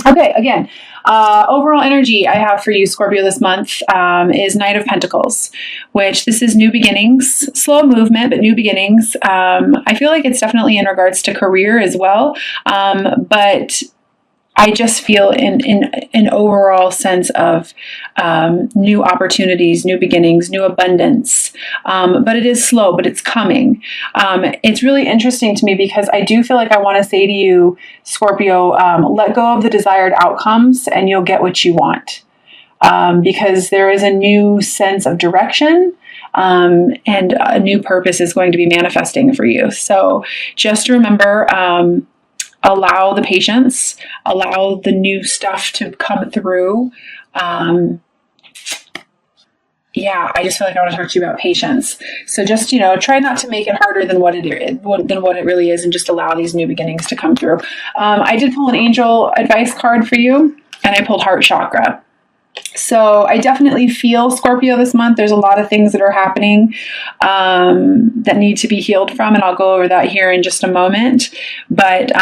Okay, again, overall energy I have for you, Scorpio, this month is Knight of Pentacles, which this is new beginnings, slow movement, but new beginnings. I feel like it's definitely in regards to career as well, but I just feel in an overall sense of new opportunities, new beginnings, new abundance. But it is slow, but it's coming. It's really interesting to me because I do feel like I want to say to you, Scorpio, let go of the desired outcomes and you'll get what you want. Because there is a new sense of direction. And a new purpose is going to be manifesting for you. So just remember, allow the patience, allow the new stuff to come through. I just feel like I want to talk to you about patience. So just, try not to make it harder than what it really is, and just allow these new beginnings to come through. I did pull an angel advice card for you, and I pulled heart chakra. So I definitely feel, Scorpio, this month there's a lot of things that are happening that need to be healed from, and I'll go over that here in just a moment. But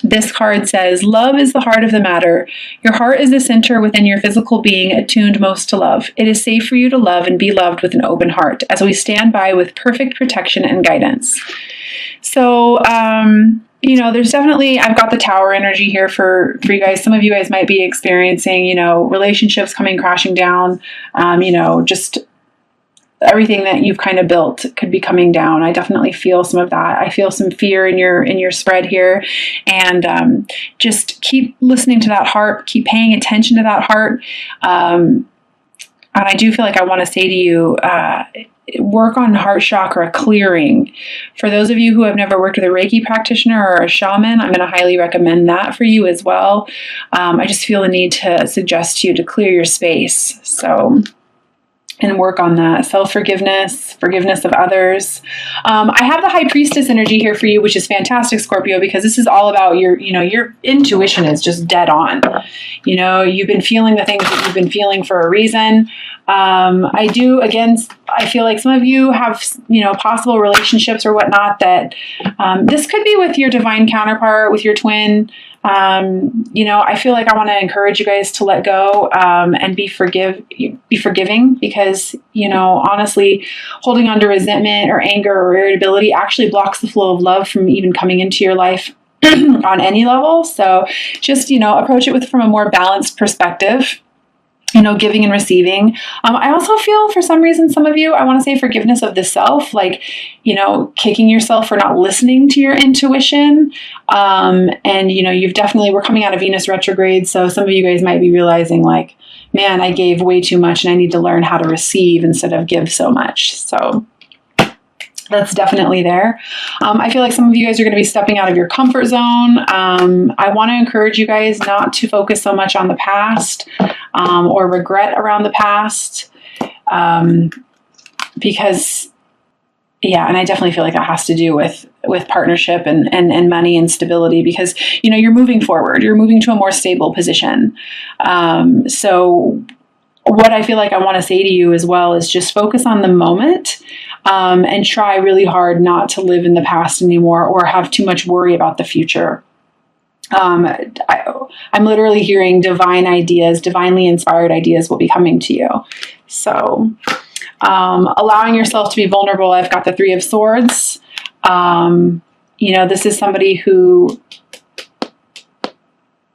this card says, love is the heart of the matter. Your heart is the center within your physical being, attuned most to love. It is safe for you to love and be loved with an open heart as we stand by with perfect protection and guidance. So, there's definitely, I've got the tower energy here for you guys. Some of you guys might be experiencing, relationships coming crashing down, just everything that you've kind of built could be coming down. I definitely feel some of that. I feel some fear in your spread here, and just keep listening to that heart, keep paying attention to that heart. And I do feel like I want to say to you, work on heart chakra clearing. For those of you who have never worked with a Reiki practitioner or a shaman, I'm going to highly recommend that for you as well. I just feel the need to suggest to you to clear your space. So, and work on that. Self-forgiveness, forgiveness of others. I have the High Priestess energy here for you, which is fantastic, Scorpio, because this is all about your intuition is just dead on. You've been feeling the things that you've been feeling for a reason. I feel like some of you have, possible relationships or whatnot that this could be with your divine counterpart, with your twin. I feel like I want to encourage you guys to let go and be forgiving, because, honestly, holding on to resentment or anger or irritability actually blocks the flow of love from even coming into your life on any level. So just, approach it from a more balanced perspective. Giving and receiving. I also feel, for some reason, some of you, I want to say forgiveness of the self, like, kicking yourself for not listening to your intuition. And, we're coming out of Venus retrograde. So some of you guys might be realizing, like, man, I gave way too much and I need to learn how to receive instead of give so much. So that's definitely there. I feel like some of you guys are going to be stepping out of your comfort zone. I want to encourage you guys not to focus so much on the past or regret around the past, because, and I definitely feel like that has to do with partnership and money and stability, because, you're moving forward. You're moving to a more stable position. So what I feel like I want to say to you as well is just focus on the moment. And try really hard not to live in the past anymore or have too much worry about the future. I'm literally hearing divine ideas, divinely inspired ideas will be coming to you. So, allowing yourself to be vulnerable. I've got the Three of Swords. This is somebody who,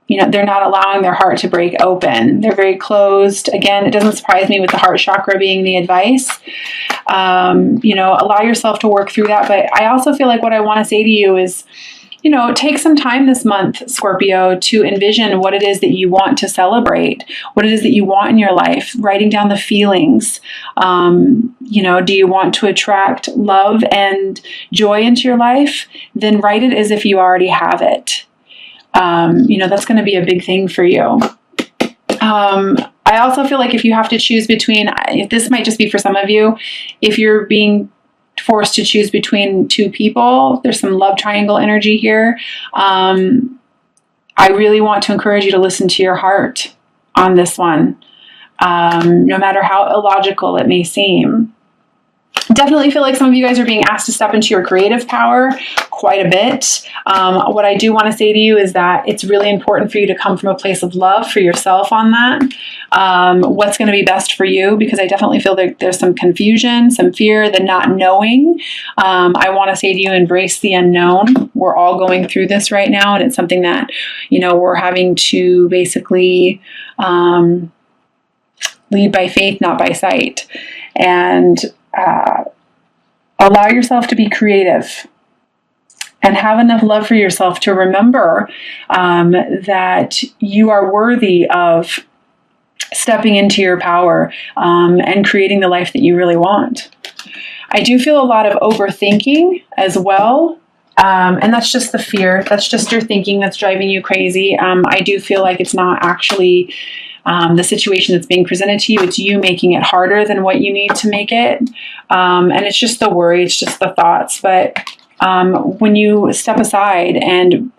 they're not allowing their heart to break open. They're very closed. Again, it doesn't surprise me with the heart chakra being the advice. Allow yourself to work through that. But I also feel like what I want to say to you is, take some time this month, Scorpio, to envision what it is that you want to celebrate, what it is that you want in your life, writing down the feelings. Do you want to attract love and joy into your life? Then write it as if you already have it. That's going to be a big thing for you. I also feel like if you have to choose between, this might just be for some of you, if you're being forced to choose between two people, there's some love triangle energy here. I really want to encourage you to listen to your heart on this one, no matter how illogical it may seem. Definitely feel like some of you guys are being asked to step into your creative power quite a bit. What I do want to say to you is that it's really important for you to come from a place of love for yourself on that. What's going to be best for you, because I definitely feel that there's some confusion, some fear, the not knowing. I want to say to you, embrace the unknown. We're all going through this right now, and it's something that, we're having to basically lead by faith, not by sight. And allow yourself to be creative and have enough love for yourself to remember that you are worthy of stepping into your power and creating the life that you really want. I do feel a lot of overthinking as well. And that's just the fear. That's just your thinking that's driving you crazy. I do feel like it's not actually the situation that's being presented to you. It's you making it harder than what you need to make it. And it's just the worry, it's just the thoughts. But when you step aside and,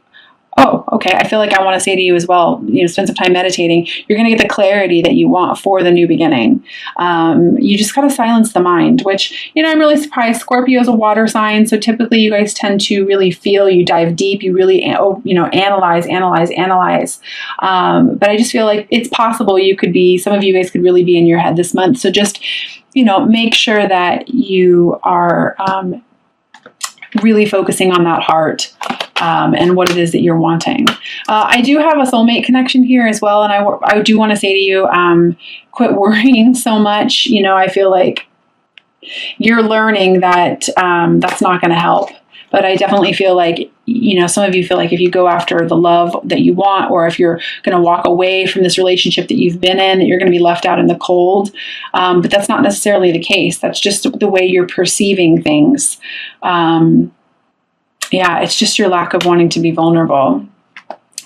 I feel like I want to say to you as well, spend some time meditating, you're going to get the clarity that you want for the new beginning. You just got to silence the mind, which, I'm really surprised. Scorpio is a water sign. So typically you guys tend to really feel, you dive deep, you really, analyze. But I just feel like it's possible some of you guys could really be in your head this month. So just, make sure that you are really focusing on that heart. And what it is that you're wanting. I do have a soulmate connection here as well. And I do want to say to you, quit worrying so much. I feel like you're learning that that's not going to help. But I definitely feel like, some of you feel like if you go after the love that you want, or if you're going to walk away from this relationship that you've been in, that you're going to be left out in the cold. But that's not necessarily the case. That's just the way you're perceiving things. It's just your lack of wanting to be vulnerable.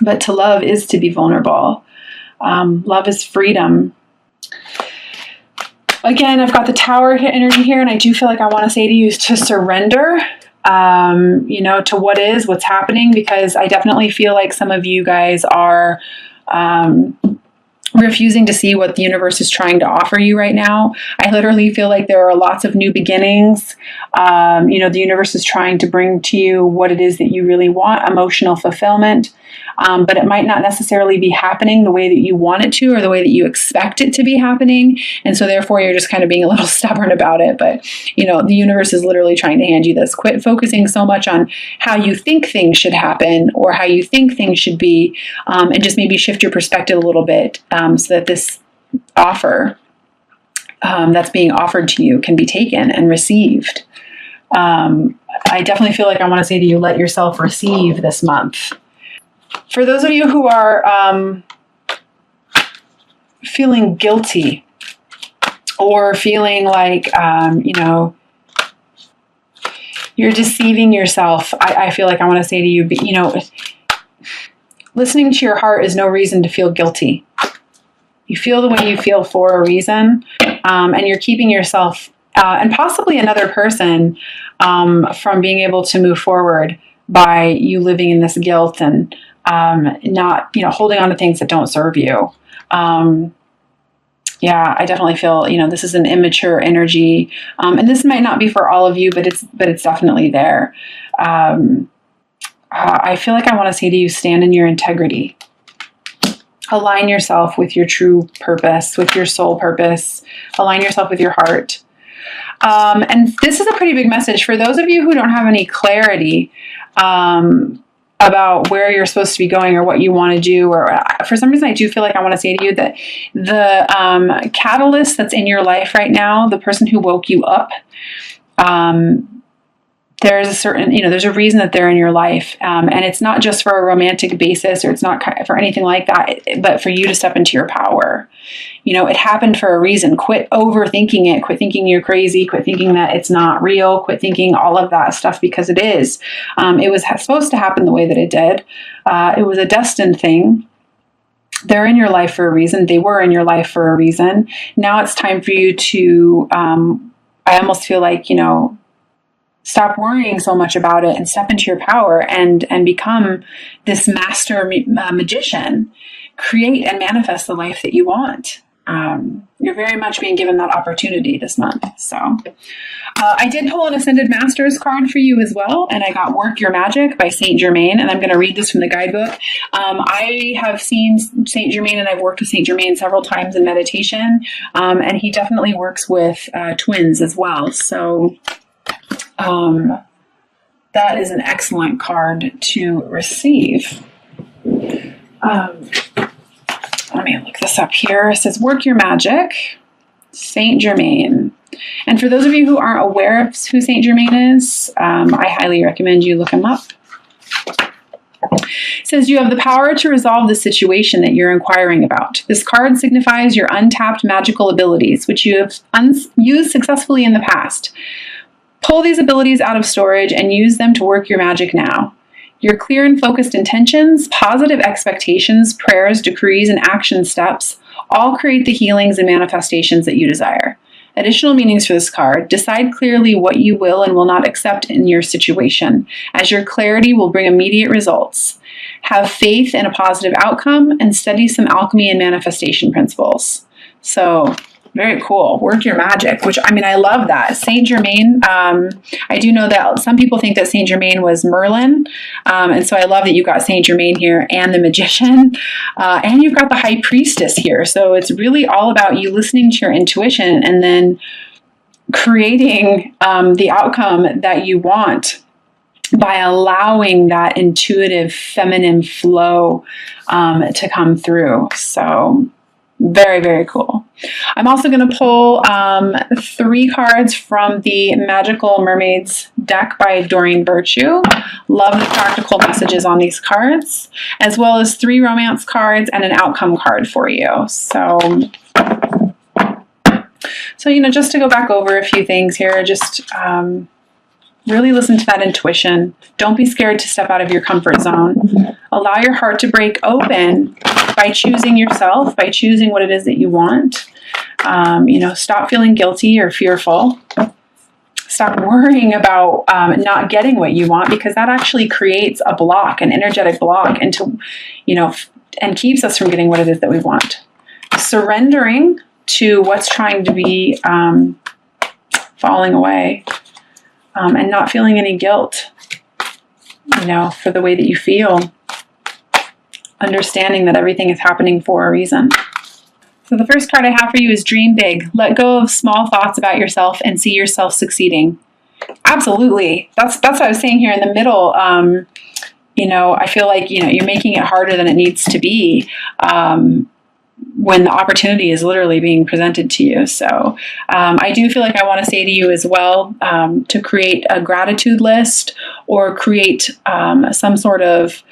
But to love is to be vulnerable. Love is freedom. Again, I've got the Tower energy here, and I do feel like I want to say to you to surrender, to what's happening, because I definitely feel like some of you guys are refusing to see what the universe is trying to offer you right now. I literally feel like there are lots of new beginnings. The universe is trying to bring to you what it is that you really want, emotional fulfillment. But it might not necessarily be happening the way that you want it to, or the way that you expect it to be happening. And so therefore you're just kind of being a little stubborn about it. But, the universe is literally trying to hand you this. Quit focusing so much on how you think things should happen or how you think things should be, and just maybe shift your perspective a little bit, so that this offer that's being offered to you can be taken and received. I definitely feel like I want to say to you, let yourself receive this month. For those of you who are feeling guilty or feeling like, you're deceiving yourself, I feel like I want to say to you, listening to your heart is no reason to feel guilty. You feel the way you feel for a reason, and you're keeping yourself and possibly another person from being able to move forward by you living in this guilt and not, holding on to things that don't serve you. I definitely feel, this is an immature energy. And this might not be for all of you, but it's definitely there. I feel like I want to say to you, stand in your integrity. Align yourself with your true purpose, with your soul purpose. Align yourself with your heart. And this is a pretty big message for those of you who don't have any clarity about where you're supposed to be going or what you want to do. Or for some reason, I do feel like I want to say to you that the catalyst that's in your life right now, the person who woke you up, there's a certain, there's a reason that they're in your life. And it's not just for a romantic basis, or it's not for anything like that, but for you to step into your power. It happened for a reason. Quit overthinking it. Quit thinking you're crazy. Quit thinking that it's not real. Quit thinking all of that stuff, because it is. It was supposed to happen the way that it did. It was a destined thing. They're in your life for a reason. They were in your life for a reason. Now it's time for you to, I almost feel like, stop worrying so much about it and step into your power and become this master magician. Create and manifest the life that you want. you're very much being given that opportunity this month. So I did pull an Ascended Masters card for you as well, and I got Work Your Magic by Saint Germain, and I'm going to read this from the guidebook. I have seen Saint Germain, and I've worked with Saint Germain several times in meditation, and he definitely works with twins as well. So that is an excellent card to receive. Let me look this up here. It says, Work Your Magic, Saint Germain. And for those of you who aren't aware of who Saint Germain is, I highly recommend you look him up. It says, you have the power to resolve the situation that you're inquiring about. This card signifies your untapped magical abilities, which you have used successfully in the past. Pull these abilities out of storage and use them to work your magic now. Your clear and focused intentions, positive expectations, prayers, decrees, and action steps all create the healings and manifestations that you desire. Additional meanings for this card: decide clearly what you will and will not accept in your situation, as your clarity will bring immediate results. Have faith in a positive outcome and study some alchemy and manifestation principles. So, very cool. Work your magic, which, I mean, I love that. Saint Germain, I do know that some people think that Saint Germain was Merlin. And so I love that you got Saint Germain here and the Magician, and you've got the High Priestess here. So it's really all about you listening to your intuition and then creating the outcome that you want by allowing that intuitive feminine flow to come through. So very, very cool. I'm also going to pull 3 cards from the Magical Mermaids deck by Doreen Virtue. Love the practical messages on these cards, as well as 3 romance cards and an outcome card for you. So, just to go back over a few things here, just really listen to that intuition. Don't be scared to step out of your comfort zone. Allow your heart to break open by choosing yourself, by choosing what it is that you want. Stop feeling guilty or fearful. Stop worrying about not getting what you want, because that actually creates a block, an energetic block, and keeps us from getting what it is that we want. Surrendering to what's trying to be falling away. And not feeling any guilt, for the way that you feel. Understanding that everything is happening for a reason. So the first card I have for you is Dream Big. Let go of small thoughts about yourself and see yourself succeeding. Absolutely. That's what I was saying here in the middle. I feel like, you're making it harder than it needs to be. When the opportunity is literally being presented to you. So I do feel like I want to say to you as well to create a gratitude list, or create some sort of,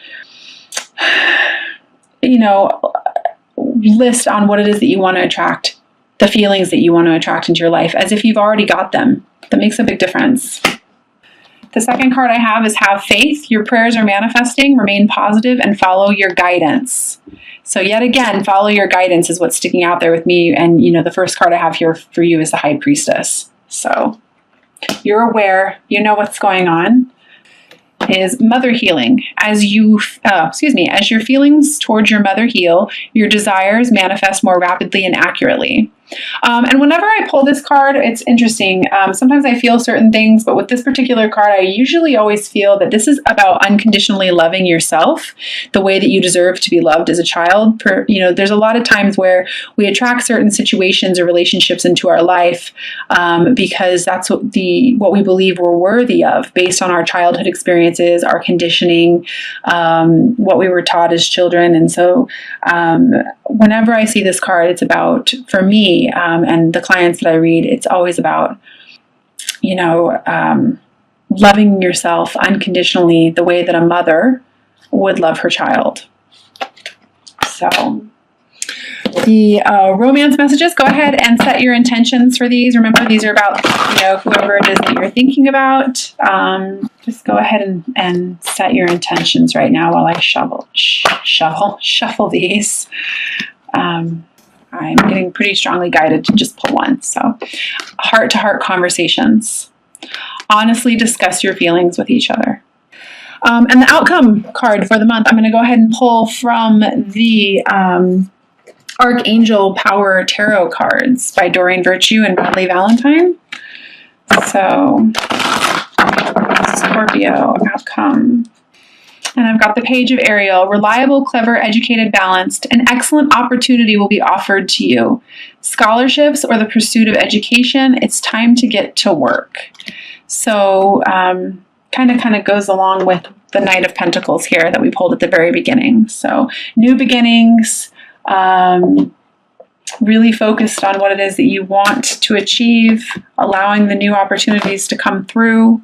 list on what it is that you want to attract, the feelings that you want to attract into your life, as if you've already got them. That makes a big difference. The second card I have is Have Faith. Your prayers are manifesting. Remain positive and follow your guidance. So yet again, follow your guidance is what's sticking out there with me. And, the first card I have here for you is the High Priestess. So you're aware, you know what's going on. Is mother healing. As your feelings towards your mother heal, your desires manifest more rapidly and accurately. And whenever I pull this card, it's interesting. Sometimes I feel certain things, but with this particular card, I usually always feel that this is about unconditionally loving yourself the way that you deserve to be loved as a child. There's a lot of times where we attract certain situations or relationships into our life because that's what we believe we're worthy of based on our childhood experiences, our conditioning, what we were taught as children. And so whenever I see this card, it's about, for me, and the clients that I read, it's always about, loving yourself unconditionally the way that a mother would love her child. So the romance messages, go ahead and set your intentions for these. Remember, these are about, whoever it is that you're thinking about. Just go ahead and set your intentions right now while I shuffle these. I'm getting pretty strongly guided to just pull one. So, heart-to-heart conversations. Honestly discuss your feelings with each other. And the outcome card for the month, I'm going to go ahead and pull from the Archangel Power Tarot cards by Doreen Virtue and Bradley Valentine. So, Scorpio, outcome. And I've got the Page of Ariel. Reliable, clever, educated, balanced. An excellent opportunity will be offered to you. Scholarships or the pursuit of education. It's time to get to work. So kind of goes along with the Knight of Pentacles here that we pulled at the very beginning. So new beginnings. Really focused on what it is that you want to achieve. Allowing the new opportunities to come through.